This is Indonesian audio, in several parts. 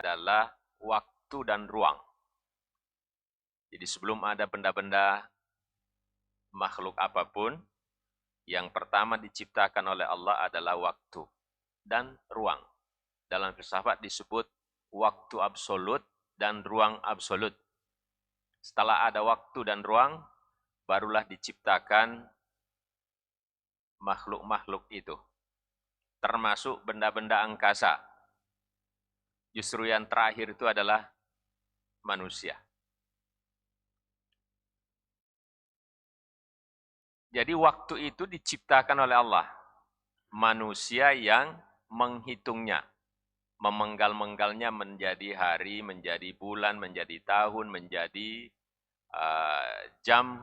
adalah waktu dan ruang. Jadi sebelum ada benda-benda makhluk apapun, yang pertama diciptakan oleh Allah adalah waktu dan ruang. Dalam filsafat disebut waktu absolut dan ruang absolut. Setelah ada waktu dan ruang, barulah diciptakan makhluk-makhluk itu. Termasuk benda-benda angkasa. Justru yang terakhir itu adalah manusia. Jadi waktu itu diciptakan oleh Allah. Manusia yang menghitungnya. Memenggal-menggalnya menjadi hari, menjadi bulan, menjadi tahun, menjadi jam,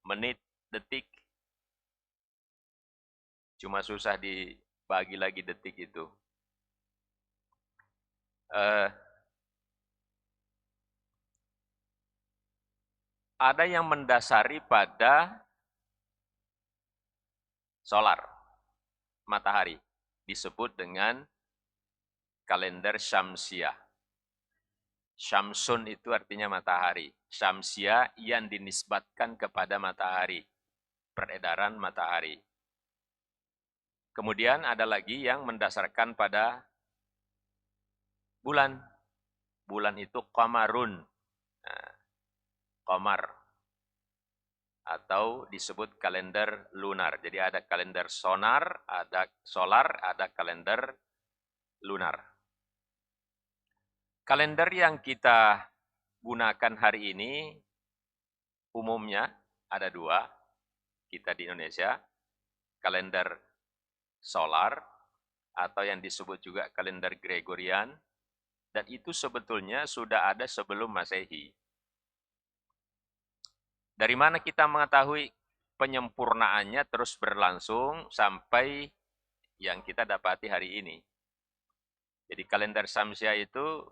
menit, detik. Cuma susah dibagi lagi detik itu. Ada yang mendasari pada solar, matahari. Disebut dengan kalender Syamsiah. Syamsun itu artinya matahari. Syamsiah yang dinisbatkan kepada matahari. Peredaran matahari. Kemudian ada lagi yang mendasarkan pada bulan. Bulan itu qamarun. Nah, qamar. Atau disebut kalender lunar. Jadi ada kalender solar, ada kalender lunar. Kalender yang kita gunakan hari ini umumnya ada dua, kita di Indonesia, kalender solar atau yang disebut juga kalender Gregorian, dan itu sebetulnya sudah ada sebelum Masehi. Dari mana kita mengetahui penyempurnaannya terus berlangsung sampai yang kita dapati hari ini? Jadi kalender Syamsiah itu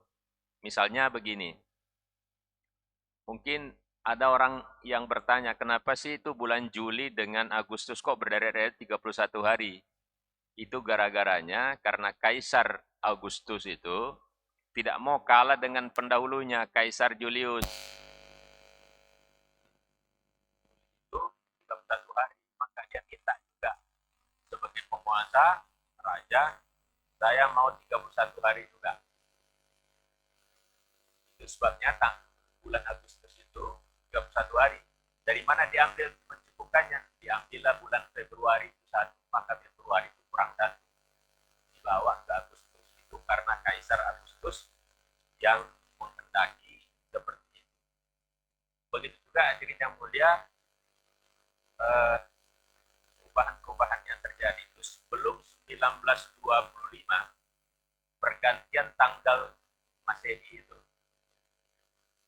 misalnya begini, mungkin ada orang yang bertanya, kenapa sih itu bulan Juli dengan Agustus kok berderet-deret 31 hari? Itu gara-garanya karena Kaisar Agustus itu tidak mau kalah dengan pendahulunya, Kaisar Julius. Itu 31 hari, maka dia minta juga sebagai penguasa, raja, saya mau 31 hari juga. Itu sebabnya bulan Agustus itu 31 hari. Dari mana diambil mencukupkannya? Diambillah bulan Februari itu satu, maka Februari itu kurang satu. Dibawa ke Agustus itu karena Kaisar Agustus yang menghendaki seperti itu. Begitu juga hadirin yang mulia, perubahan-perubahan yang terjadi itu sebelum 1925, pergantian tanggal Masehi itu.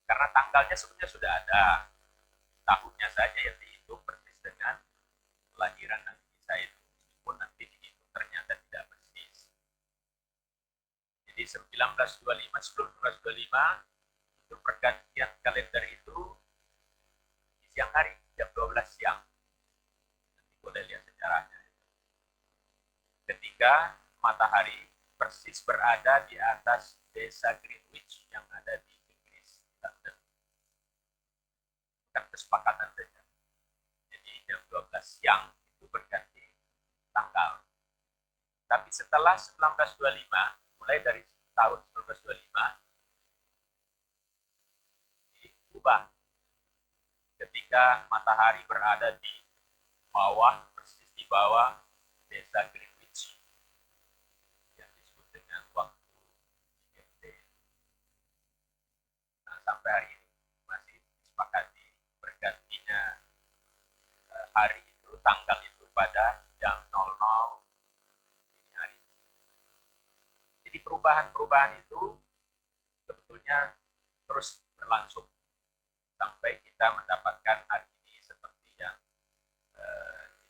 Karena tanggalnya sebenarnya sudah ada, tahunnya saja yang dihitung persis dengan kelahiran Nabi Isa itu, meskipun nanti dihitung ternyata tidak persis. Jadi 1925, sebelum 1925 itu pergantian kalender itu di siang hari, jam 12 siang. Nanti boleh lihat sejarahnya. Ketika matahari persis berada di atas desa Greenwich yang ada di Inggris, London. Bukan kesepakatan saja. Jadi jam 12 siang itu berganti tanggal. Tapi setelah 1925, mulai dari tahun 1925, diubah. Ketika matahari berada di bawah, persis di bawah desa Greenwich, yang disebut dengan waktu GMT. Nah, sampai hari ini masih disepakati bergantinya hari itu, tanggal itu pada jam 00 dini hari. Jadi perubahan-perubahan itu sebetulnya terus berlangsung sampai kita mendapatkan hari ini seperti yang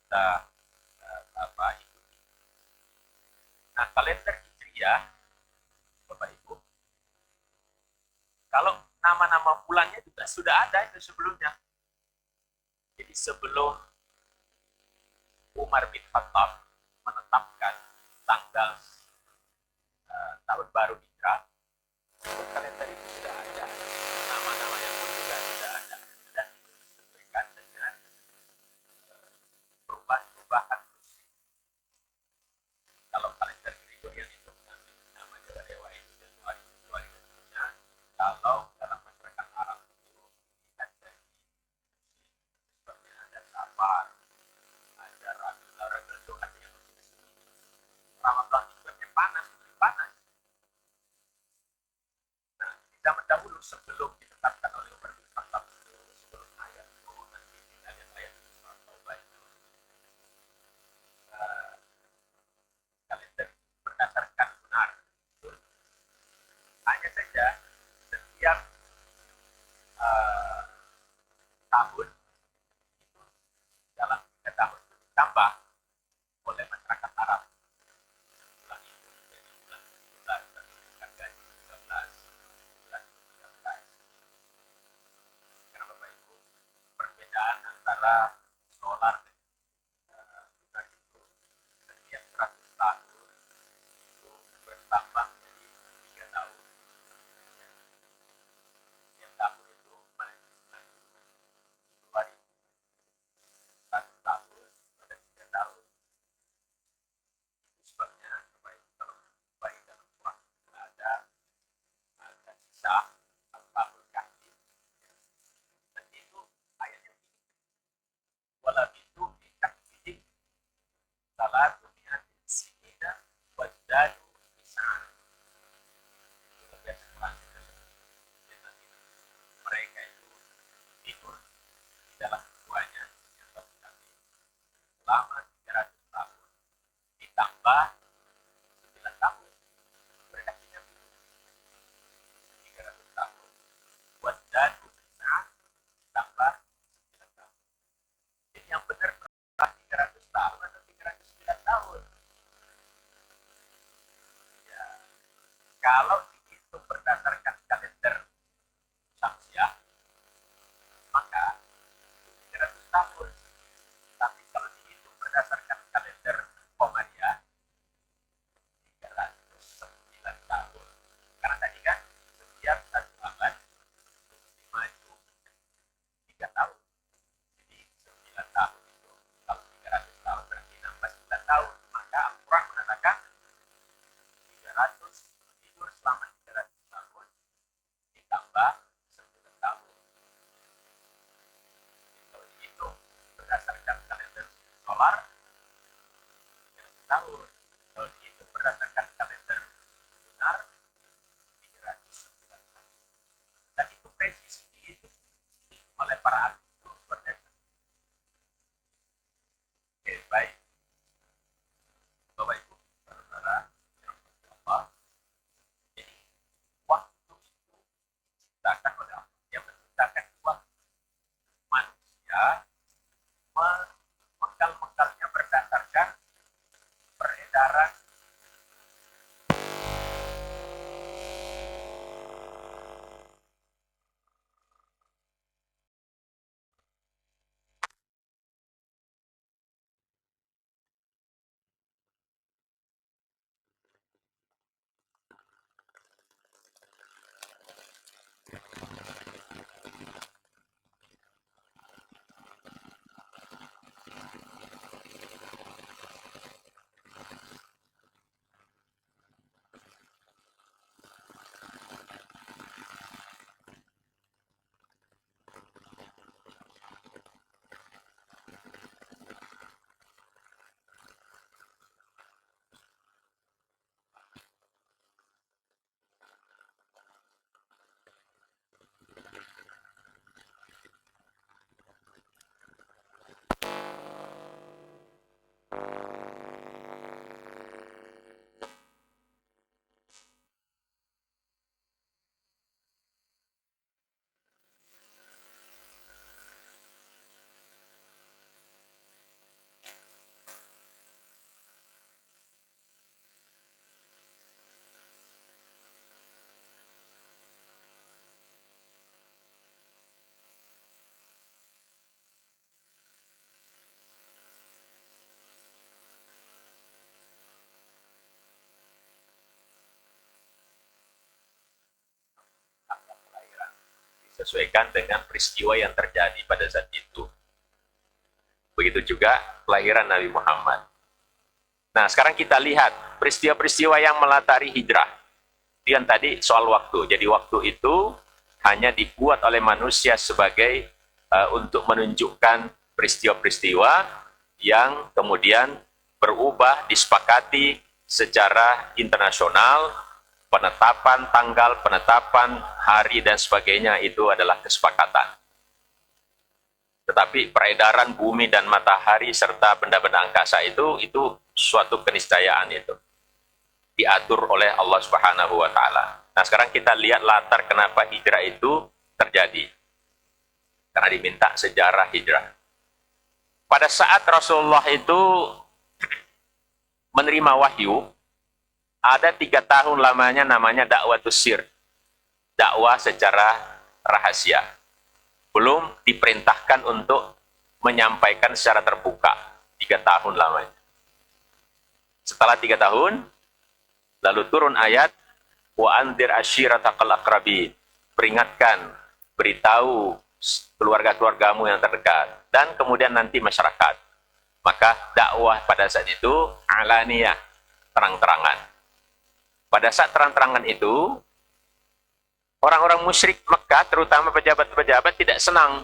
kita ikuti. Nah, kalender Hijriah, Bapak Ibu, kalau nama-nama bulannya juga sudah ada itu sebelumnya. Jadi sebelum Umar bin Khattab menetapkan tanggal tahun baru Hijrah, kalau dalam masyarakat Arab itu ada seperti ada Safar, ada Rabiul Awal itu ada yang Ramadan itu yang panas, lebih panas. Nah, di zaman dahulu sebelum ditetapkan oleh Umar bin Khattab sebelum ayat nanti kita lihat ayat Taubah itu kalender berdasarkan lunar. Hanya saja setiap tahun itu dalam 3 tahun itu ditambah oleh masyarakat Arab. Bulan itu menjadi bulan 17, dan harganya 13, bulan 13. Karena Bapak Ibu, perbedaan antara solar dan lunar itu setiap 100 tahun itu bertambah menjadi 3 tahun. Setiap tahun itu maju 2000. 1 tahun pada 3 tahun. Itu sebabnya Bapak Ibu kalau baik dalam Quran ada sisa al-Bahul Kahfi. Dan itu ayatnya wala itu dikafihim salatu mi'atin sinina wazdadu is'an. Itu biasa Quran mereka itu tidur di dalam guanya yang terbuka selama 300 tahun ditambah 9 tahun mereka tidak tidur 300 tahun buat dan bisa tambah 9 tahun. Jadi yang benar berapa 300 tahun atau 309 tahun? Ya, kalau dihitung berdasarkan kalender Syamsiah maka 300 tahun. Tapi kalau dihitung berdasarkan kalender Qamariyah 309 tahun. Karena tadi kan setiap 1 abad itu maju 3 tahun. Jadi 9 tahun itu kalau 300 tahun berarti nambah 9 tahun. Maka Al-Quran mengatakan 300 tidur selama 300 tahun ditambah 9 tahun. Kalau dihitung berdasarkan kalender solar 300 tahun. Kalau dihitung berdasarkan kalender lunar 309 tahun. Dan itu presisi dihitung oleh para ahli itu berdasarkan. Oke, baik. Bapak Ibu, saudara, Allah. Jadi waktu itu diciptakan oleh Allah. Dia menciptakan waktu manusia mengkal-mengkalnya berdasarkan peredaran kelahiran disesuaikan dengan peristiwa yang terjadi pada saat itu. Begitu juga kelahiran Nabi Muhammad. Nah, sekarang kita lihat peristiwa-peristiwa yang melatari hijrah. Yang tadi soal waktu. Jadi waktu itu hanya dibuat oleh manusia sebagai untuk menunjukkan peristiwa-peristiwa yang kemudian berubah, disepakati secara internasional, penetapan tanggal, penetapan hari dan sebagainya itu adalah kesepakatan. Tetapi peredaran bumi dan matahari serta benda-benda angkasa itu suatu keniscayaan itu. Diatur oleh Allah Subhanahu wa taala. Nah, sekarang kita lihat latar kenapa hijrah itu terjadi. Karena diminta sejarah hijrah. Pada saat Rasulullah itu menerima wahyu, ada 3 tahun lamanya namanya dakwatus sir. Dakwah secara rahasia. Belum diperintahkan untuk menyampaikan secara terbuka. 3 tahun lamanya. Setelah 3 tahun, lalu turun ayat, wa anzir ashiratakal aqrabin. Peringatkan, beritahu keluarga-keluargamu yang terdekat. Dan kemudian nanti masyarakat. Maka dakwah pada saat itu alaniyah, terang-terangan. Pada saat terang-terangan itu, orang-orang musyrik Mekah, terutama pejabat-pejabat tidak senang.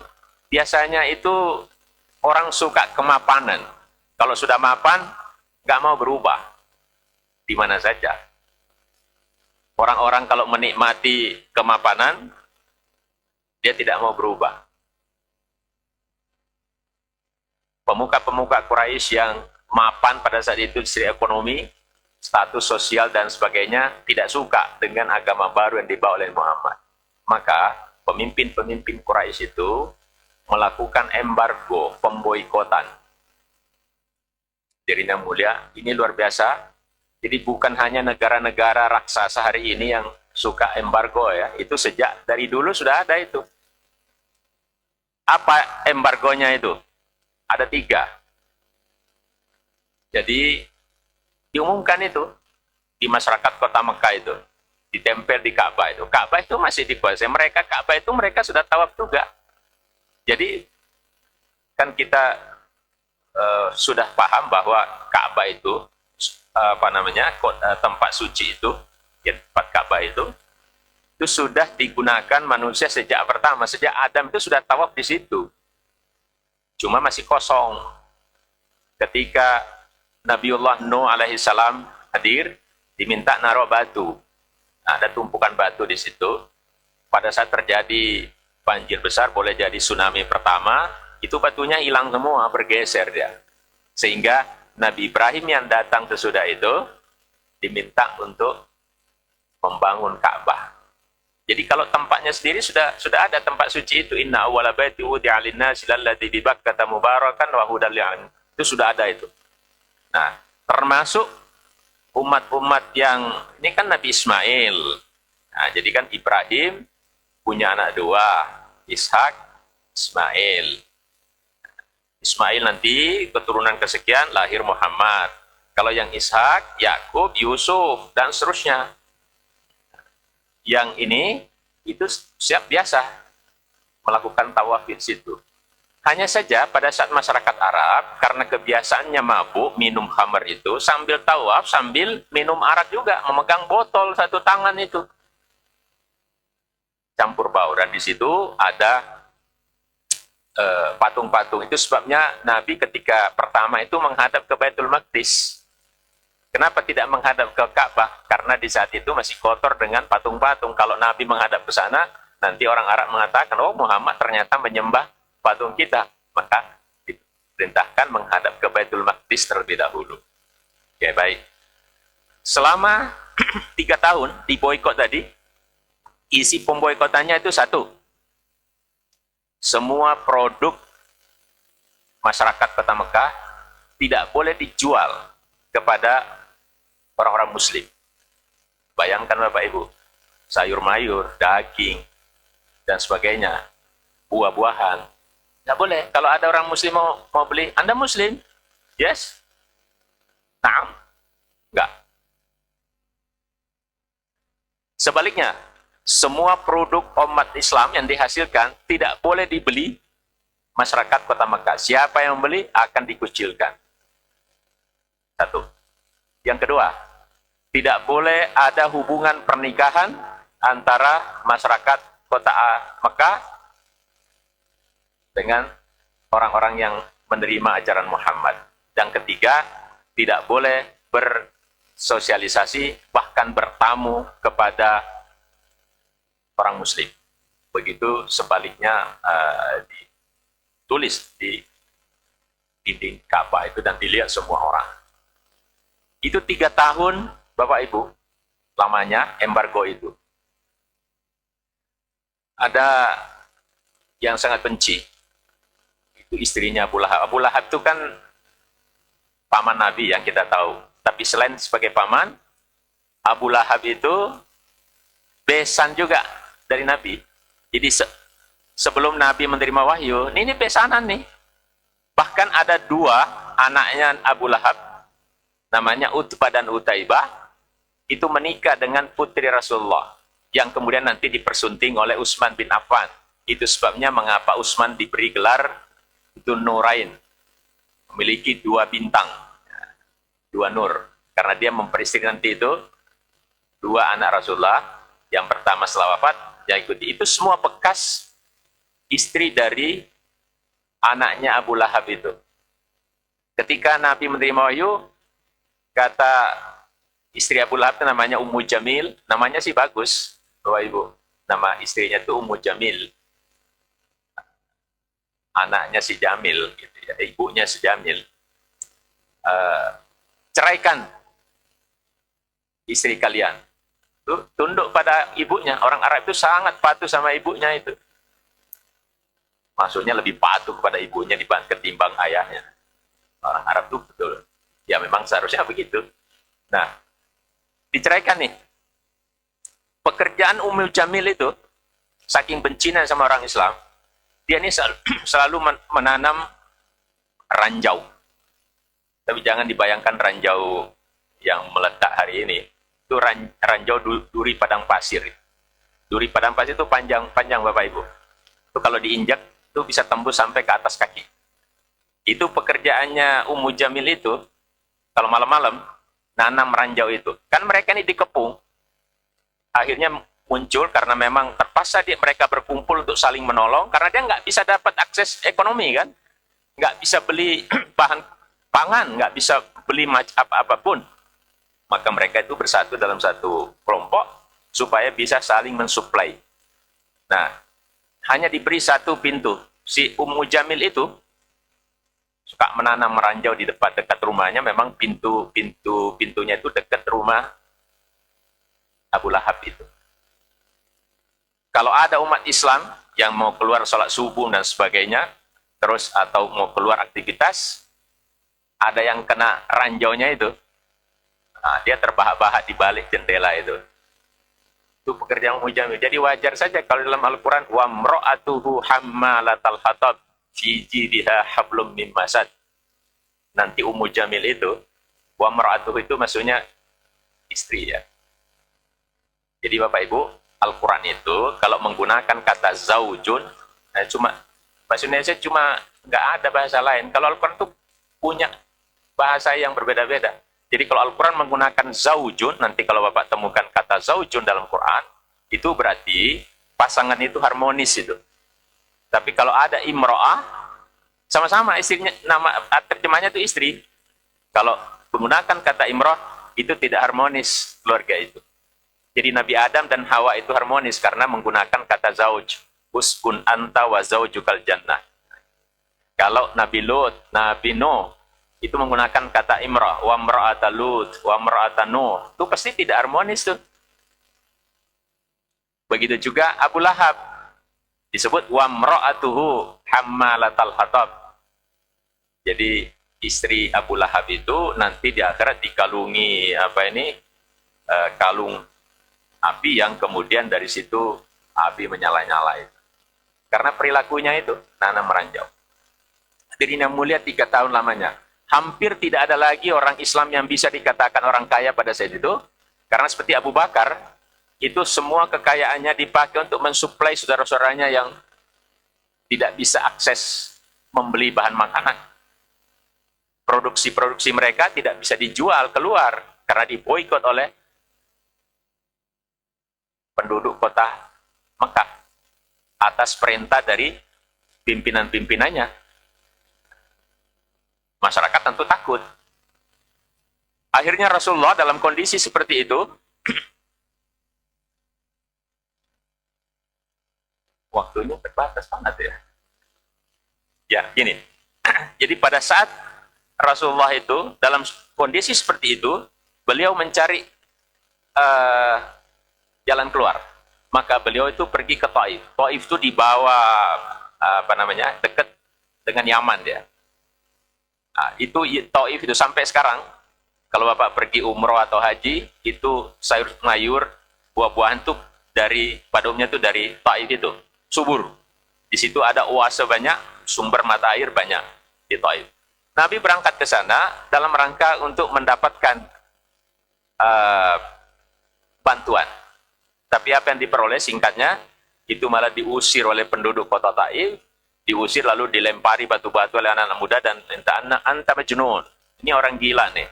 Biasanya itu orang suka kemapanan. Kalau sudah mapan, nggak mau berubah. Di mana saja. Orang-orang kalau menikmati kemapanan, dia tidak mau berubah. Pemuka-pemuka Quraisy yang mapan pada saat itu dari ekonomi, status sosial dan sebagainya tidak suka dengan agama baru yang dibawa oleh Muhammad. Maka pemimpin-pemimpin Quraisy itu melakukan embargo, pemboikotan. Dirinya mulia, ini luar biasa. Jadi bukan hanya negara-negara raksasa hari ini yang suka embargo ya, itu sejak dari dulu sudah ada itu. Apa embargonya itu? Ada 3. Jadi diumumkan itu di masyarakat kota Mekah itu, ditempel di Ka'bah itu. Ka'bah itu masih dikuasai mereka. Ka'bah itu mereka sudah tawaf juga. Jadi kan kita sudah paham bahwa Ka'bah itu tempat suci itu, ya, tempat Ka'bah itu sudah digunakan manusia sejak pertama, sejak Adam itu sudah tawaf di situ. Cuma masih kosong. Ketika Nabiullah Nuh alaihissalam hadir, diminta naruh batu. Nah, ada tumpukan batu di situ. Pada saat terjadi banjir besar, boleh jadi tsunami pertama, itu batunya hilang semua, bergeser dia. Sehingga Nabi Ibrahim yang datang sesudah itu diminta untuk membangun Ka'bah. Jadi kalau tempatnya sendiri sudah ada tempat suci itu, inna awwala baiti wudi'a lin-nasi lalladzi bi Bakkah mubarakan wa hudan lil-'alamin. Itu sudah ada itu. Nah, termasuk umat-umat yang ini kan Nabi Ismail. Nah, jadi kan Ibrahim punya anak 2, Ishak, Ismail. Ismail nanti keturunan kesekian lahir Muhammad. Kalau yang Ishak, Yakub, Yusuf dan seterusnya. Yang ini itu siap biasa melakukan tawaf di situ. Hanya saja pada saat masyarakat Arab, karena kebiasaannya mabuk, minum khamr itu, sambil tawaf, sambil minum arak juga, memegang botol satu tangan itu. Campur baur. Dan di situ ada patung-patung. Itu sebabnya Nabi ketika pertama itu menghadap ke Baitul Maqdis. Kenapa tidak menghadap ke Ka'bah? Karena di saat itu masih kotor dengan patung-patung. Kalau Nabi menghadap ke sana, nanti orang Arab mengatakan, oh Muhammad ternyata menyembah patung kita. Maka diperintahkan menghadap ke Baitul Maqdis terlebih dahulu. Oke, baik. Selama 3 tahun di boikot tadi, isi pemboikotannya itu 1. Semua produk masyarakat kota Mekah tidak boleh dijual kepada orang-orang muslim. Bayangkan Bapak Ibu, sayur mayur, daging, dan sebagainya, buah-buahan, nggak boleh. Kalau ada orang muslim mau beli, Anda muslim? Yes? Naam? Nggak. Sebaliknya, semua produk umat Islam yang dihasilkan tidak boleh dibeli masyarakat kota Mekah. Siapa yang membeli akan dikucilkan. 1. Yang kedua, tidak boleh ada hubungan pernikahan antara masyarakat kota Mekah dengan orang-orang yang menerima ajaran Muhammad. Yang ketiga, tidak boleh bersosialisasi, bahkan bertamu kepada orang muslim. Begitu sebaliknya ditulis di dinding Ka'bah itu dan dilihat semua orang. Itu 3 tahun, Bapak Ibu, lamanya embargo itu. Ada yang sangat benci, itu istrinya Abu Lahab. Abu Lahab itu kan paman Nabi yang kita tahu. Tapi selain sebagai paman, Abu Lahab itu besan juga dari Nabi. Jadi sebelum Nabi menerima wahyu, ini besanan nih. Bahkan ada 2 anaknya Abu Lahab, namanya Utbah dan Utaibah, itu menikah dengan putri Rasulullah, yang kemudian nanti dipersunting oleh Utsman bin Affan. Itu sebabnya mengapa Utsman diberi gelar itu Nurain, memiliki 2 bintang, 2 nur, karena dia memperistri nanti itu 2 anak Rasulullah, yang pertama setelah wafat, yang ikuti. Itu semua bekas istri dari anaknya Abu Lahab itu. Ketika Nabi menerima wahyu, kata istri Abu Lahab itu namanya Ummu Jamil, namanya sih bagus, Bapak Ibu. Nama istrinya itu Ummu Jamil. Anaknya si Jamil, gitu ya. Ibunya si Jamil. Ceraikan istri kalian. Tunduk pada ibunya. Orang Arab itu sangat patuh sama ibunya itu. Maksudnya lebih patuh kepada ibunya ketimbang ayahnya. Orang Arab itu betul. Ya memang seharusnya begitu. Nah, diceraikan nih. Pekerjaan Ummu Jamil itu, saking bencinya sama orang Islam, dia ini selalu menanam ranjau. Tapi jangan dibayangkan ranjau yang meletak hari ini. Itu ranjau duri padang pasir. Duri padang pasir itu panjang Bapak Ibu. Itu kalau diinjak, itu bisa tembus sampai ke atas kaki. Itu pekerjaannya Ummu Jamil itu, kalau malam-malam, nanam ranjau itu. Kan mereka ini dikepung. Akhirnya muncul karena memang terpaksa mereka berkumpul untuk saling menolong, karena dia nggak bisa dapat akses ekonomi kan. Nggak bisa beli bahan pangan, nggak bisa beli apapun. Maka mereka itu bersatu dalam satu kelompok supaya bisa saling mensuplai. Nah, hanya diberi satu pintu. Si Ummu Jamil itu suka menanam ranjau di dekat rumahnya. Memang pintunya itu dekat rumah Abu Lahab itu. Kalau ada umat Islam yang mau keluar sholat subuh dan sebagainya, terus atau mau keluar aktivitas, ada yang kena ranjaunya itu, nah, dia terbahak-bahak di balik jendela itu. Itu pekerjaan Ummu Jamil. Jadi wajar saja kalau dalam Al-Quran, wa mra'atuhu hammalatal hatab fi jidha hablum min masad. Nanti Ummu Jamil itu, wa mra'atuhu itu maksudnya istri ya. Jadi Bapak Ibu, Al-Quran itu kalau menggunakan kata zaujun, cuma bahasa Indonesia cuma nggak ada bahasa lain. Kalau Al-Quran itu punya bahasa yang berbeda-beda. Jadi kalau Al-Quran menggunakan zaujun, nanti kalau Bapak temukan kata zaujun dalam Quran, itu berarti pasangan itu harmonis itu. Tapi kalau ada imro'ah, sama-sama istrinya, nama terjemahnya itu istri. Kalau menggunakan kata imro'ah, itu tidak harmonis keluarga itu. Jadi Nabi Adam dan Hawa itu harmonis karena menggunakan kata zauj. Uskun anta wa zaujukal jannah. Kalau Nabi Lut, Nabi Nuh, itu menggunakan kata imrah, wa mra'ata Lut, wa mra'ata Nuh. Itu pasti tidak harmonis tuh. Begitu juga Abu Lahab. Disebut wa mra'atuhu hammalatal hatab. Jadi istri Abu Lahab itu nanti di akhirat dikalungi kalung api yang kemudian dari situ api menyala-nyala itu. Karena perilakunya itu nanam ranjau. Hadirin yang mulia, 3 tahun lamanya. Hampir tidak ada lagi orang Islam yang bisa dikatakan orang kaya pada saat itu. Karena seperti Abu Bakar, itu semua kekayaannya dipakai untuk mensuplai saudara-saudaranya yang tidak bisa akses membeli bahan makanan. Produksi-produksi mereka tidak bisa dijual keluar karena diboikot oleh penduduk kota Mekah atas perintah dari pimpinan-pimpinannya. Masyarakat tentu takut. Akhirnya Rasulullah dalam kondisi seperti itu, waktunya terbatas banget ya. Ya, gini. Jadi pada saat Rasulullah itu dalam kondisi seperti itu, beliau mencari jalan keluar. Maka beliau itu pergi ke Taif. Taif itu di bawah dekat dengan Yaman ya. Nah, itu Taif itu sampai sekarang kalau Bapak pergi umroh atau haji, itu sayur-mayur, buah-buahan tuh pada umumnya itu dari Taif itu, subur. Di situ ada oase banyak, sumber mata air banyak di Taif. Nabi berangkat ke sana dalam rangka untuk mendapatkan bantuan. Tapi apa yang diperoleh singkatnya, itu malah diusir oleh penduduk kota Taif, diusir lalu dilempari batu-batu oleh anak-anak muda dan minta anta majnun. Ini orang gila nih.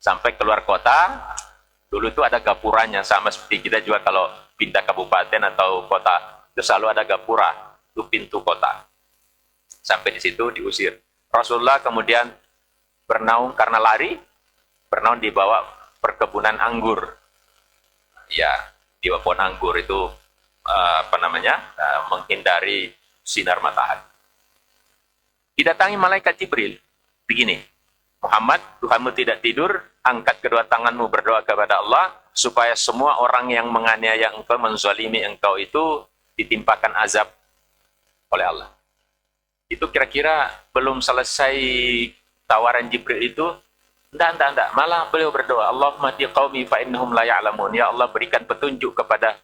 Sampai keluar kota, dulu itu ada gapuranya, sama seperti kita juga kalau pindah kabupaten atau kota, itu selalu ada gapura, itu pintu kota. Sampai di situ diusir. Rasulullah kemudian bernaung karena lari, bernaung di bawah perkebunan anggur. Ya, di bawah pohon anggur itu menghindari sinar matahari. Didatangi malaikat Jibril, begini, Muhammad, Tuhanmu tidak tidur, angkat kedua tanganmu berdoa kepada Allah, supaya semua orang yang menganiaya engkau, menzalimi engkau itu ditimpakan azab oleh Allah. Itu kira-kira belum selesai tawaran Jibril itu, enggak. Malah beliau berdoa, Allahumma hdi qaumi fa innahum la ya'lamun. Ya Allah, berikan petunjuk kepada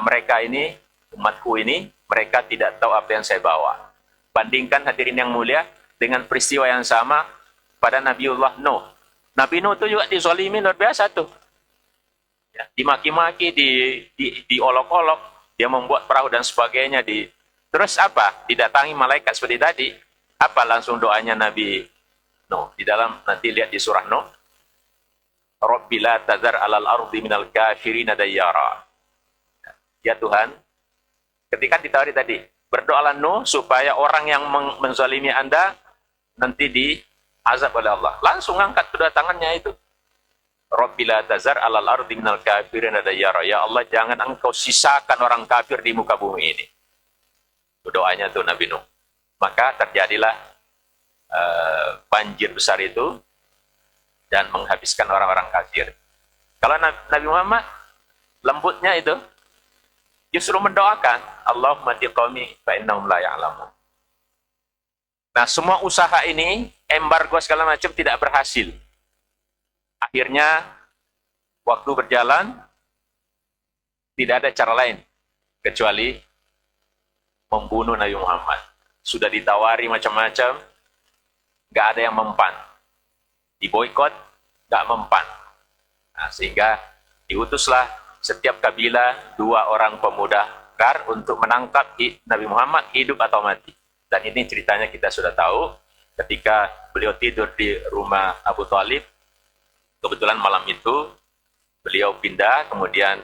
mereka ini, umatku ini, mereka tidak tahu apa yang saya bawa. Bandingkan hadirin yang mulia dengan peristiwa yang sama pada Nabiullah Nuh. Nabi Nuh itu juga dizalimi luar biasa tuh. Ya, dimaki-maki, diolok-olok, dia membuat perahu dan sebagainya. Terus apa? Didatangi malaikat seperti tadi. Apa langsung doanya Nabi Nuh? Di dalam, nanti lihat di surah Nuh. Rabbi la tazar alal ardi minal kafirina dayyara. Ya Tuhan, ketika ditawari tadi, berdoalah Nuh supaya orang yang menzalimi Anda nanti diazab oleh Allah. Langsung angkat kedua tangannya itu. Rabbi la tazar alal ardi minal kafirina dayyara. Ya Allah, jangan engkau sisakan orang kafir di muka bumi ini. Doanya tuh Nabi Nuh. Maka terjadilah banjir besar itu dan menghabiskan orang-orang kafir. Kalau Nabi Muhammad lembutnya itu justru mendoakan, Allahumma hdi qaumi fa innahum la ya'lamun. Nah, semua usaha ini, embargo segala macam tidak berhasil. Akhirnya waktu berjalan, tidak ada cara lain kecuali membunuh Nabi Muhammad. Sudah ditawari macam-macam, nggak ada yang mempan. Diboikot, nggak mempan. Nah, sehingga diutuslah setiap kabilah 2 orang pemuda kar untuk menangkap Nabi Muhammad hidup atau mati. Dan ini ceritanya kita sudah tahu. Ketika beliau tidur di rumah Abu Thalib, kebetulan malam itu beliau pindah, kemudian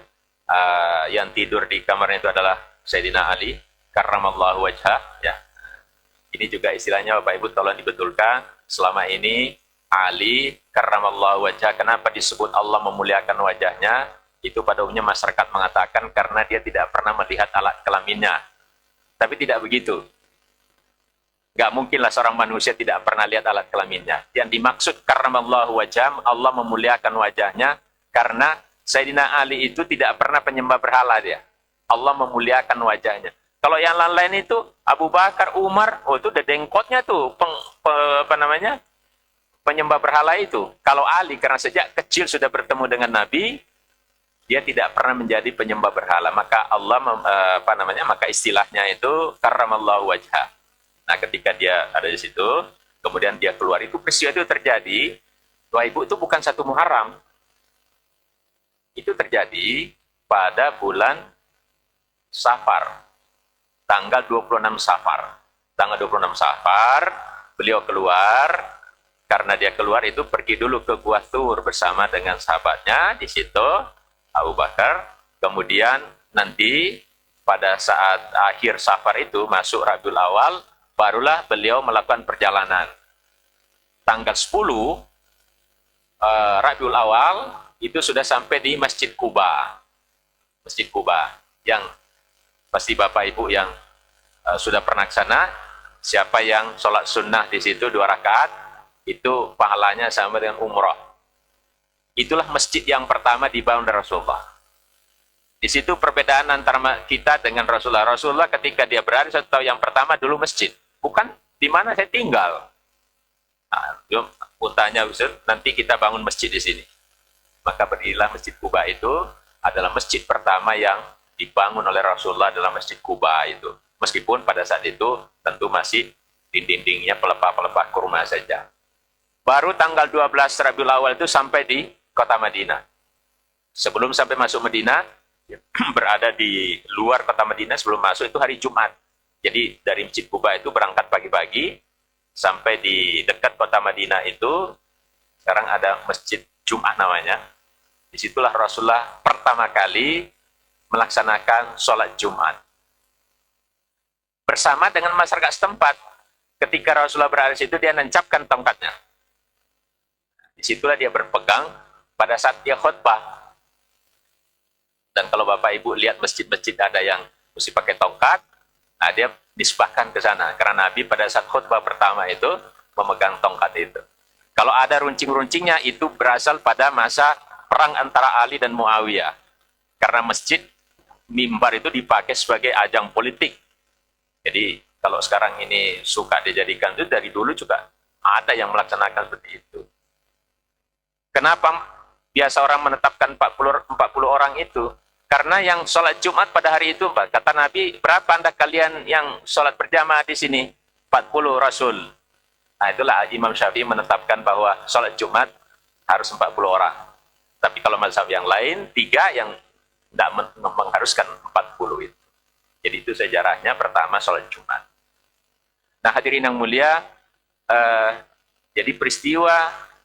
yang tidur di kamarnya itu adalah Sayyidina Ali karramallahu wajhah, ya. Ini juga istilahnya Bapak Ibu tolong dibetulkan. Selama ini Ali karramallahu wajhah, kenapa disebut Allah memuliakan wajahnya? Itu pada umumnya masyarakat mengatakan karena dia tidak pernah melihat alat kelaminnya. Tapi tidak begitu. Gak mungkinlah seorang manusia tidak pernah lihat alat kelaminnya. Yang dimaksud karramallahu wajhah, Allah memuliakan wajahnya karena Sayyidina Ali itu tidak pernah penyembah berhala dia. Allah memuliakan wajahnya. Kalau yang lain-lain itu Abu Bakar, Umar, itu udah dengkotnya tuh penyembah berhala itu. Kalau Ali karena sejak kecil sudah bertemu dengan Nabi, dia tidak pernah menjadi penyembah berhala. Maka Allah maka istilahnya itu karramallahu wajhah. Nah, ketika dia ada di situ, kemudian dia keluar, itu peristiwa itu terjadi. Wah, Ibu, itu bukan 1 Muharram. Itu terjadi pada bulan Safar. Tanggal 26 Safar. Tanggal 26 Safar, beliau keluar. Karena dia keluar itu pergi dulu ke Gua Tur bersama dengan sahabatnya. Di situ Abu Bakar, Kemudian nanti pada saat akhir Safar itu masuk Rabiul Awal, barulah beliau melakukan perjalanan. Tanggal 10 Rabiul Awal itu sudah sampai di Masjid Kuba. Masjid Kuba yang pasti Bapak Ibu yang sudah pernah ke sana, siapa yang sholat sunnah di situ 2 rakaat, itu pahalanya sama dengan umroh. Itulah masjid yang pertama dibangun dari Rasulullah. Di situ perbedaan antara kita dengan Rasulullah. Rasulullah ketika dia berada, saya tahu yang pertama dulu masjid. Bukan di mana saya tinggal. Nah, tanya Ustaz, nanti kita bangun masjid di sini. Maka berdirilah Masjid Kuba itu adalah masjid pertama yang dibangun oleh Rasulullah dalam Masjid Kuba itu. Meskipun pada saat itu tentu masih dinding-dindingnya pelepah-pelepah kurma saja. Baru tanggal 12 Rabiul Awal itu sampai di kota Madinah. Sebelum sampai masuk Madinah, berada di luar kota Madinah sebelum masuk itu hari Jumat. Jadi dari Masjid Kuba itu berangkat pagi-pagi sampai di dekat kota Madinah itu sekarang ada Masjid Jumat namanya. Disitulah Rasulullah pertama kali melaksanakan sholat Jumat bersama dengan masyarakat setempat. Ketika Rasulullah berada di situ, dia menancapkan tongkatnya. Disitulah dia berpegang pada saat dia khutbah. Dan kalau Bapak Ibu lihat masjid-masjid ada yang mesti pakai tongkat, nah dia nisbahkan ke sana. Karena Nabi pada saat khutbah pertama itu memegang tongkat itu. Kalau ada runcing-runcingnya itu berasal pada masa perang antara Ali dan Muawiyah. Karena masjid, mimbar itu dipakai sebagai ajang politik. Jadi kalau sekarang ini suka dijadikan itu, dari dulu juga ada yang melaksanakan seperti itu. Kenapa biasa orang menetapkan 40 orang itu? Karena yang sholat Jumat pada hari itu, kata Nabi, berapa anda kalian yang sholat berjamaah di sini? 40 Rasul. Nah itulah Imam Syafi'i menetapkan bahwa sholat Jumat harus 40 orang. Tapi kalau mazhab yang lain, 3 yang tidak mengharuskan 40 itu. Jadi itu sejarahnya pertama sholat Jumat. Nah hadirin yang mulia, jadi peristiwa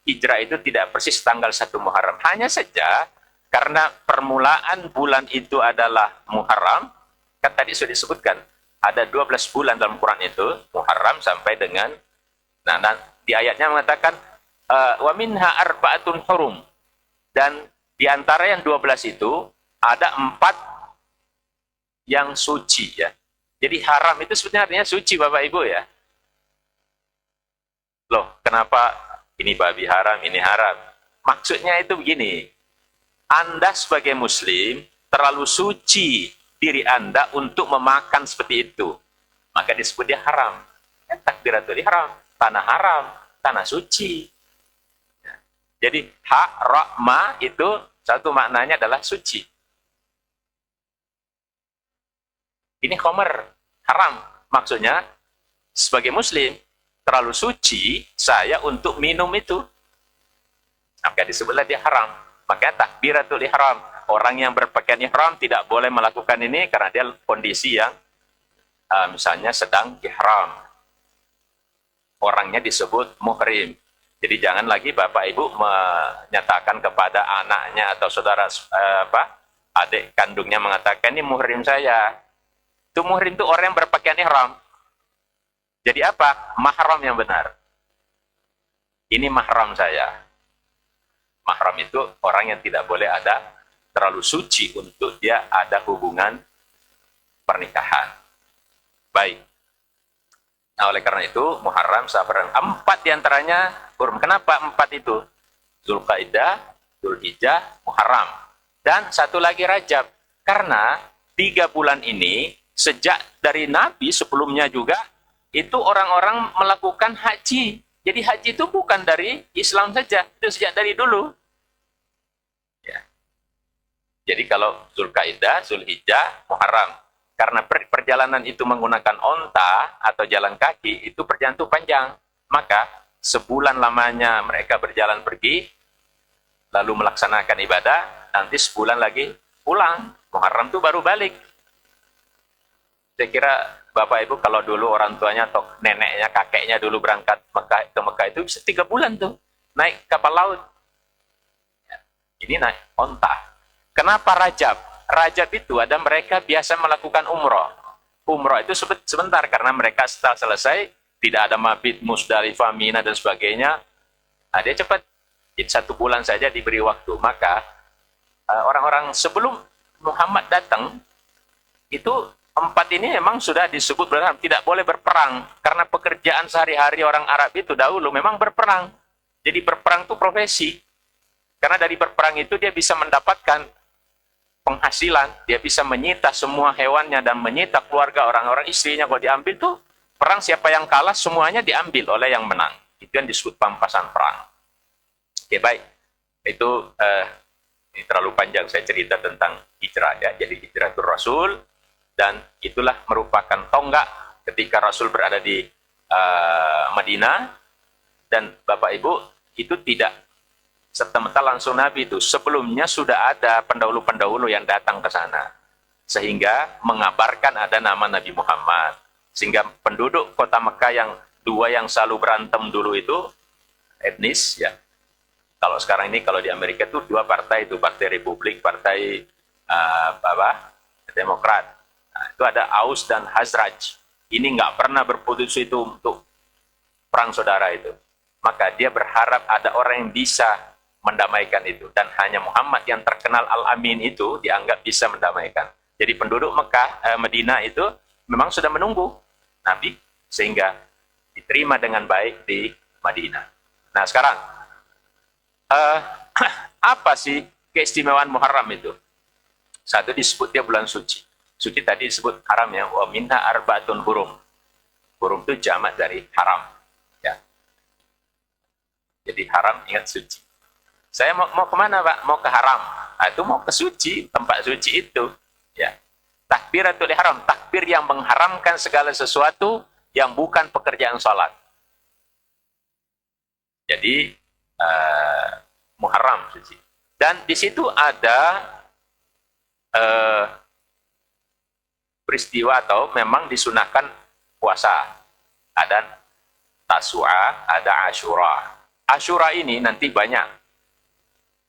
hijrah itu tidak persis tanggal 1 Muharram. Hanya saja karena permulaan bulan itu adalah Muharram, kan tadi sudah disebutkan, ada 12 bulan dalam Quran itu, Muharram sampai dengan, nah di ayatnya mengatakan, wa minha arba'atun hurum, dan di antara yang 12 itu, ada 4 yang suci ya. Jadi haram itu sebenarnya artinya suci Bapak Ibu ya. Loh, kenapa ini babi haram, ini haram? Maksudnya itu begini, Anda sebagai Muslim terlalu suci diri Anda untuk memakan seperti itu. Maka disebut dia haram. Takbiratul ihram, tanah haram, tanah suci. Jadi ma itu satu maknanya adalah suci. Ini khomer, haram. Maksudnya sebagai Muslim terlalu suci saya untuk minum itu. Maka disebutlah dia haram. Makanya takbiratul ihram. Orang yang berpakaian ihram tidak boleh melakukan ini karena dia kondisi yang misalnya sedang ihram. Orangnya disebut muhrim. Jadi jangan lagi Bapak Ibu menyatakan kepada anaknya atau saudara adik kandungnya mengatakan ini muhrim saya. Itu muhrim itu orang yang berpakaian ihram. Jadi apa? Mahram yang benar. Ini mahram saya. Mahram itu orang yang tidak boleh ada terlalu suci untuk dia ada hubungan pernikahan. Baik. Nah, oleh karena itu, Muharram, Safar, 4 diantaranya hurum. Kenapa 4 itu? Zulqaidah, Dzulhijjah, Muharram. Dan satu lagi Rajab. Karena 3 bulan ini, sejak dari Nabi sebelumnya juga, itu orang-orang melakukan haji. Jadi haji itu bukan dari Islam saja, itu sejak dari dulu. Ya. Jadi kalau Zulkaidah, Zulhijjah, Muharram, karena perjalanan itu menggunakan onta atau jalan kaki, itu perjalanan itu panjang. Maka sebulan lamanya mereka berjalan pergi, lalu melaksanakan ibadah, nanti sebulan lagi pulang. Muharram itu baru balik. Saya kira Bapak Ibu kalau dulu orang tuanya atau neneknya, kakeknya dulu berangkat ke Mekah itu bisa 3 bulan tuh. Naik kapal laut. Ya, ini naik onta. Kenapa Rajab? Rajab itu ada mereka biasa melakukan umroh. Umroh itu sebentar karena mereka setelah selesai tidak ada mabit, Musdalifah, Mina dan sebagainya. Nah, dia cepat. Jadi 1 bulan saja diberi waktu. Maka orang-orang sebelum Muhammad datang itu 4 ini memang sudah disebut benar tidak boleh berperang karena pekerjaan sehari-hari orang Arab itu dahulu memang berperang. Jadi berperang itu profesi. Karena dari berperang itu dia bisa mendapatkan penghasilan, dia bisa menyita semua hewannya dan menyita keluarga orang-orang istrinya. Kalau diambil tuh perang siapa yang kalah semuanya diambil oleh yang menang. Itu yang disebut pampasan perang. Oke, baik. Itu ini terlalu panjang saya cerita tentang hijrah ya. Jadi hijrah itu Rasul dan itulah merupakan tonggak ketika Rasul berada di Madinah dan Bapak Ibu itu tidak serta-merta langsung Nabi itu. Sebelumnya sudah ada pendahulu-pendahulu yang datang ke sana. Sehingga mengabarkan ada nama Nabi Muhammad. Sehingga penduduk kota Mekah yang dua yang selalu berantem dulu itu etnis ya. Kalau sekarang ini kalau di Amerika itu 2 partai itu, Partai Republik, Partai Demokrat. Nah, itu ada Aus dan Hazraj. Ini nggak pernah berputus itu untuk perang saudara itu. Maka dia berharap ada orang yang bisa mendamaikan itu. Dan hanya Muhammad yang terkenal Al-Amin itu dianggap bisa mendamaikan. Jadi penduduk Mekah, Madinah itu memang sudah menunggu Nabi sehingga diterima dengan baik di Madinah. Nah sekarang, apa sih keistimewaan Muharram itu? Satu disebut dia bulan suci. Suci tadi disebut haram ya. Wa minha arba'atun hurum. Hurum itu jamak dari haram. Ya. Jadi haram ingat suci. Saya mau kemana Pak? Mau ke haram. Nah, itu mau ke suci, tempat suci itu. Ya. Takbiratul ihram, takbir yang mengharamkan segala sesuatu yang bukan pekerjaan sholat. Jadi Muharram suci. Dan di situ ada peristiwa atau memang disunahkan puasa. Ada Tasua, ada Asyura. Asyura ini nanti banyak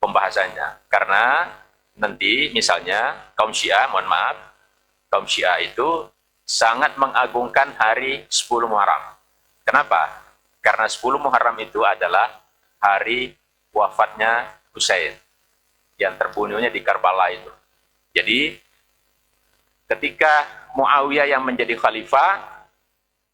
pembahasannya karena nanti misalnya kaum Syiah, mohon maaf, kaum Syiah itu sangat mengagungkan hari 10 Muharram. Kenapa? Karena 10 Muharram itu adalah hari wafatnya Husain yang terbunuhnya di Karbala itu. Jadi ketika Muawiyah yang menjadi khalifah,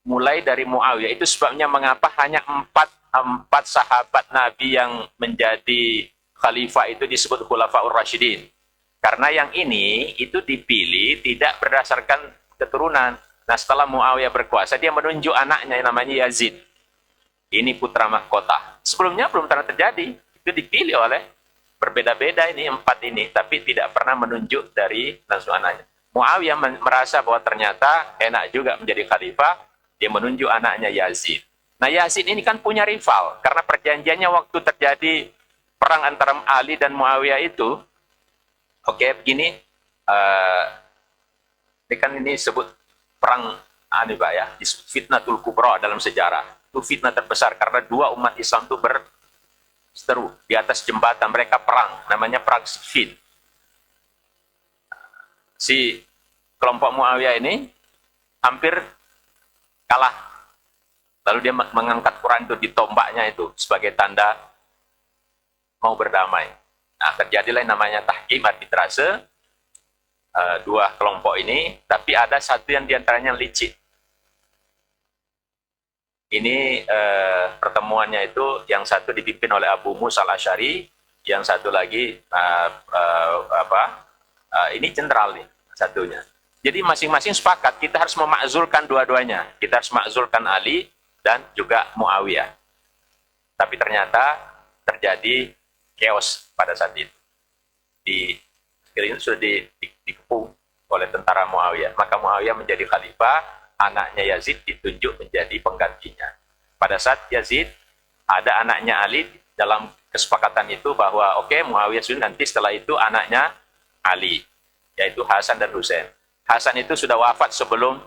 mulai dari Muawiyah itu sebabnya mengapa hanya empat sahabat Nabi yang menjadi khalifah itu disebut Khulafaur Rasyidin. Karena yang ini itu dipilih tidak berdasarkan keturunan. Nah setelah Muawiyah berkuasa, dia menunjuk anaknya yang namanya Yazid. Ini putra mahkota. Sebelumnya belum pernah terjadi. Itu dipilih oleh berbeda-beda ini 4 ini. Tapi tidak pernah menunjuk dari langsung anaknya. Muawiyah merasa bahwa ternyata enak juga menjadi khalifah. Dia menunjuk anaknya Yazid. Nah Yazid ini kan punya rival. Karena perjanjiannya waktu terjadi perang antara Ali dan Muawiyah itu, oke, begini, ini kan ini sebut perang Pak ya, disebut fitnatul kubra dalam sejarah. Itu fitnah terbesar karena 2 umat Islam itu berseteru di atas jembatan, mereka perang, namanya perang Siffin. Si kelompok Muawiyah ini hampir kalah. Lalu dia mengangkat Quran itu di tombaknya itu sebagai tanda mau berdamai. Nah, terjadilah namanya tahkim arbitrase 2 kelompok ini, tapi ada satu yang diantaranya licik. Ini pertemuannya itu yang satu dipimpin oleh Abu Musa al-Asy'ari, yang satu lagi ini jenderal nih satunya. Jadi masing-masing sepakat kita harus memakzulkan dua-duanya. Kita harus makzulkan Ali dan juga Muawiyah. Tapi ternyata terjadi chaos pada saat itu. Sudah dikepung oleh tentara Muawiyah. Maka Muawiyah menjadi khalifah, anaknya Yazid ditunjuk menjadi penggantinya. Pada saat Yazid, ada anaknya Ali dalam kesepakatan itu bahwa oke, Muawiyah sudah nanti setelah itu anaknya Ali, yaitu Hasan dan Husain. Hasan itu sudah wafat sebelum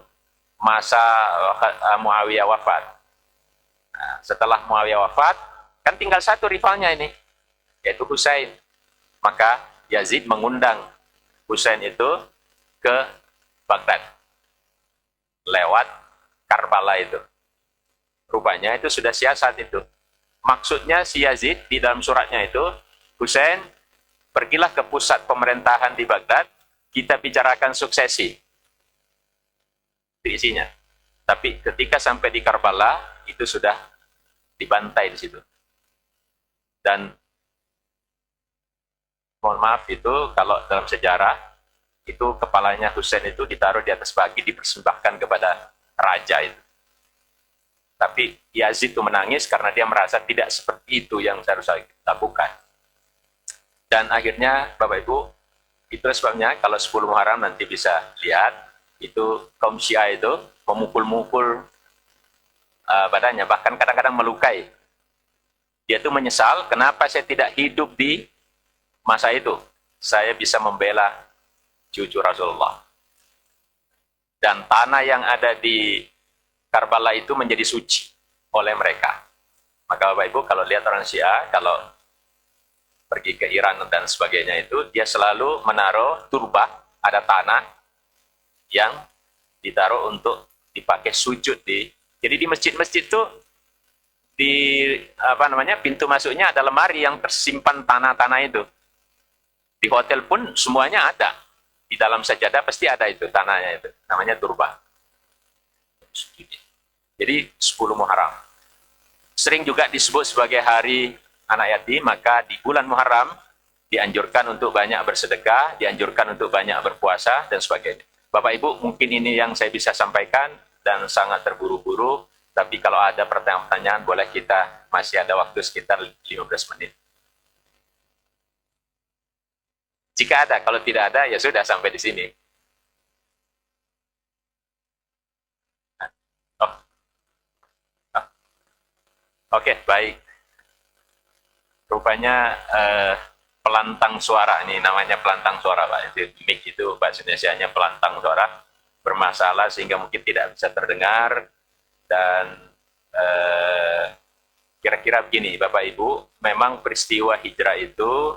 masa Muawiyah wafat. Nah, setelah Muawiyah wafat, kan tinggal satu rivalnya ini, yaitu Husain. Maka Yazid mengundang Husain itu ke Baghdad lewat Karbala itu. Rupanya itu sudah siasat itu. Maksudnya si Yazid di dalam suratnya itu, Husain, pergilah ke pusat pemerintahan di Baghdad, kita bicarakan suksesi. Itu isinya. Tapi ketika sampai di Karbala, itu sudah dibantai di situ. Dan mohon maaf itu kalau dalam sejarah, itu kepalanya Husain itu ditaruh di atas baki, dipersembahkan kepada raja itu. Tapi Yazid itu menangis karena dia merasa tidak seperti itu yang seharusnya lakukan. Dan akhirnya Bapak Ibu, itu sebabnya kalau 10 Muharram nanti bisa lihat, itu kaum Syiah itu memukul-mukul badannya, bahkan kadang-kadang melukai. Dia itu menyesal, kenapa saya tidak hidup di masa itu. Saya bisa membela cucu Rasulullah. Dan tanah yang ada di Karbala itu menjadi suci oleh mereka. Maka Bapak Ibu kalau lihat orang Syiah, kalau pergi ke Iran dan sebagainya itu, dia selalu menaruh turbah, ada tanah yang ditaruh untuk dipakai sujud di. Jadi di masjid-masjid itu di pintu masuknya ada lemari yang tersimpan tanah-tanah itu. Di hotel pun semuanya ada. Di dalam sajadah pasti ada itu tanahnya itu. Namanya turbah. Jadi 10 Muharram. Sering juga disebut sebagai hari anak yatim, maka di bulan Muharram dianjurkan untuk banyak bersedekah, dianjurkan untuk banyak berpuasa, dan sebagainya. Bapak Ibu, mungkin ini yang saya bisa sampaikan, dan sangat terburu-buru, tapi kalau ada pertanyaan-pertanyaan, boleh kita masih ada waktu sekitar 15 menit. Jika ada, kalau tidak ada, ya sudah sampai di sini. Oke, baik. Rupanya pelantang suara, ini namanya pelantang suara Pak. Itu mic itu bahasa Indonesianya pelantang suara, bermasalah sehingga mungkin tidak bisa terdengar. Dan kira-kira begini Bapak Ibu, memang peristiwa hijrah itu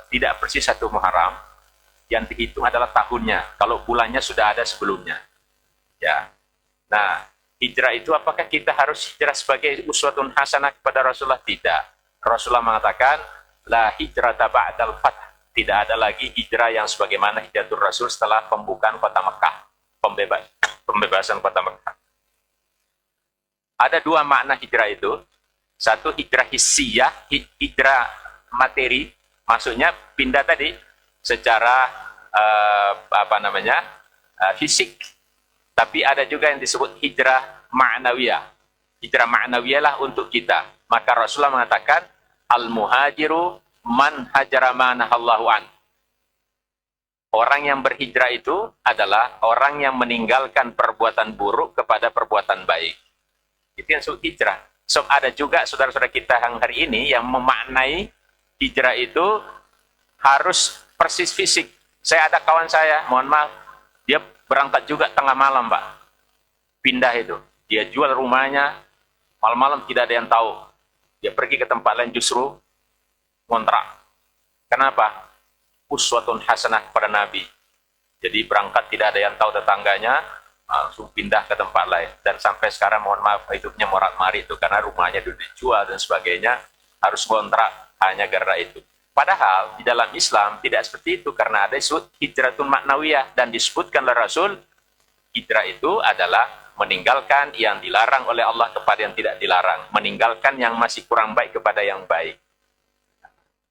tidak persis 1 Muharram, yang dihitung adalah tahunnya, kalau bulannya sudah ada sebelumnya. Ya. Nah, hijrah itu apakah kita harus hijrah sebagai uswatun hasanah kepada Rasulullah? Tidak. Rasulullah mengatakan, la hijrata ba'dal fath. Tidak ada lagi hijrah yang sebagaimana hijratul Rasul setelah pembukaan kota Mekah. Pembebasan kota Mekah. Ada 2 makna hijrah itu. Satu hijrah hissiyah, hijrah materi. Maksudnya pindah tadi secara fisik. Tapi ada juga yang disebut hijrah ma'nawiyah. Hijrah ma'nawiyah lah untuk kita. Maka Rasulullah mengatakan, al-muhajiru man hajara manahallahu an. Orang yang berhijrah itu adalah orang yang meninggalkan perbuatan buruk kepada perbuatan baik. Itu yang disebut hijrah. So, ada juga saudara-saudara kita yang hari ini yang memaknai hijrah itu harus persis fisik. Saya ada kawan saya, mohon maaf, dia berangkat juga tengah malam, Pak. Pindah itu. Dia jual rumahnya, malam-malam tidak ada yang tahu. Dia pergi ke tempat lain justru ngontrak. Kenapa? Uswatun hasanah kepada Nabi. Jadi berangkat tidak ada yang tahu tetangganya, langsung pindah ke tempat lain. Dan sampai sekarang, mohon maaf, hidupnya morat-marit itu. Karena rumahnya sudah dijual dan sebagainya, harus ngontrak hanya gara itu. Padahal di dalam Islam tidak seperti itu, karena ada disebut hijratun maknawiyah, dan disebutkan oleh Rasul, hijrah itu adalah meninggalkan yang dilarang oleh Allah kepada yang tidak dilarang, meninggalkan yang masih kurang baik kepada yang baik.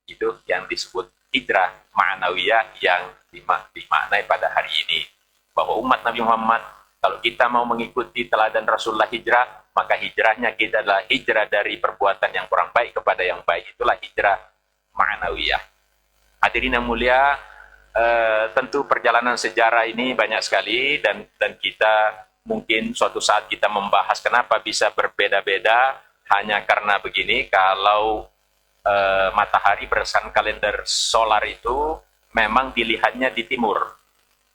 Itu yang disebut hijrah maknawiyah yang dimaknai pada hari ini. Bahwa umat Nabi Muhammad, kalau kita mau mengikuti teladan Rasulullah hijrah, maka hijrahnya kita adalah hijrah dari perbuatan yang kurang baik kepada yang baik. Itulah hijrah ma'nawiyah. Hadirin yang mulia, tentu perjalanan sejarah ini banyak sekali, dan kita mungkin suatu saat kita membahas kenapa bisa berbeda-beda hanya karena begini. Kalau matahari berdasarkan kalender solar itu memang dilihatnya di timur,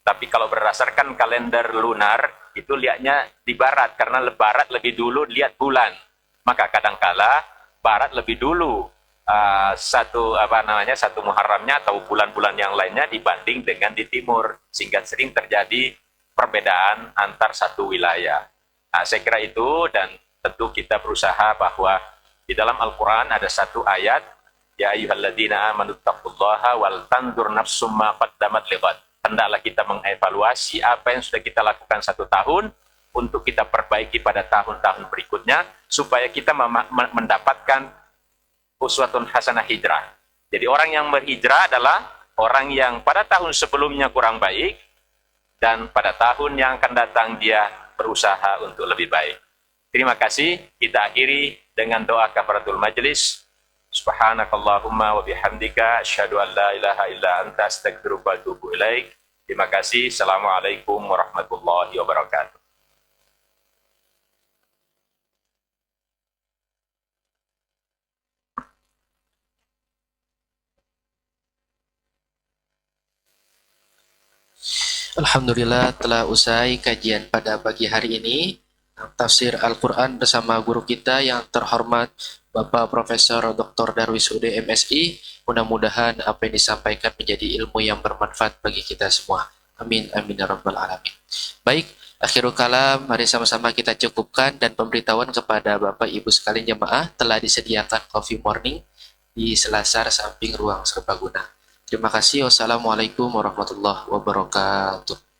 tapi kalau berdasarkan kalender lunar itu lihatnya di barat, karena barat lebih dulu lihat bulan. Maka kadangkala barat lebih dulu satu Muharramnya atau bulan-bulan yang lainnya dibanding dengan di timur, sehingga sering terjadi perbedaan antar satu wilayah. Nah, saya kira itu, dan tentu kita berusaha bahwa di dalam Al-Quran ada satu ayat, ya ayyuhalladzina amanu taqullaha wal tandur nafsum ma qaddamat lighad. Hendaklah kita mengevaluasi apa yang sudah kita lakukan satu tahun untuk kita perbaiki pada tahun-tahun berikutnya, supaya kita mendapatkan uswatun hasanah hijrah. Jadi orang yang berhijrah adalah orang yang pada tahun sebelumnya kurang baik, dan pada tahun yang akan datang dia berusaha untuk lebih baik. Terima kasih. Kita akhiri dengan doa kafaratul majlis. Subhanakallahumma wa bihamdika asyhadu an la ilaha illa anta astaghfiruka wa atubu ilaik. Terima kasih. Assalamualaikum warahmatullahi wabarakatuh. Alhamdulillah telah usai kajian pada pagi hari ini. Tafsir Al-Quran bersama guru kita yang terhormat Bapak Profesor Dr. Darwis UD MSI. Mudah-mudahan apa yang disampaikan menjadi ilmu yang bermanfaat bagi kita semua. Amin, amin ya rabbal alamin. Baik, akhirul kalam, mari sama-sama kita cukupkan, dan pemberitahuan kepada Bapak Ibu sekalian jemaah telah disediakan coffee morning di selasar samping ruang serbaguna. Terima kasih. Wassalamualaikum warahmatullahi wabarakatuh.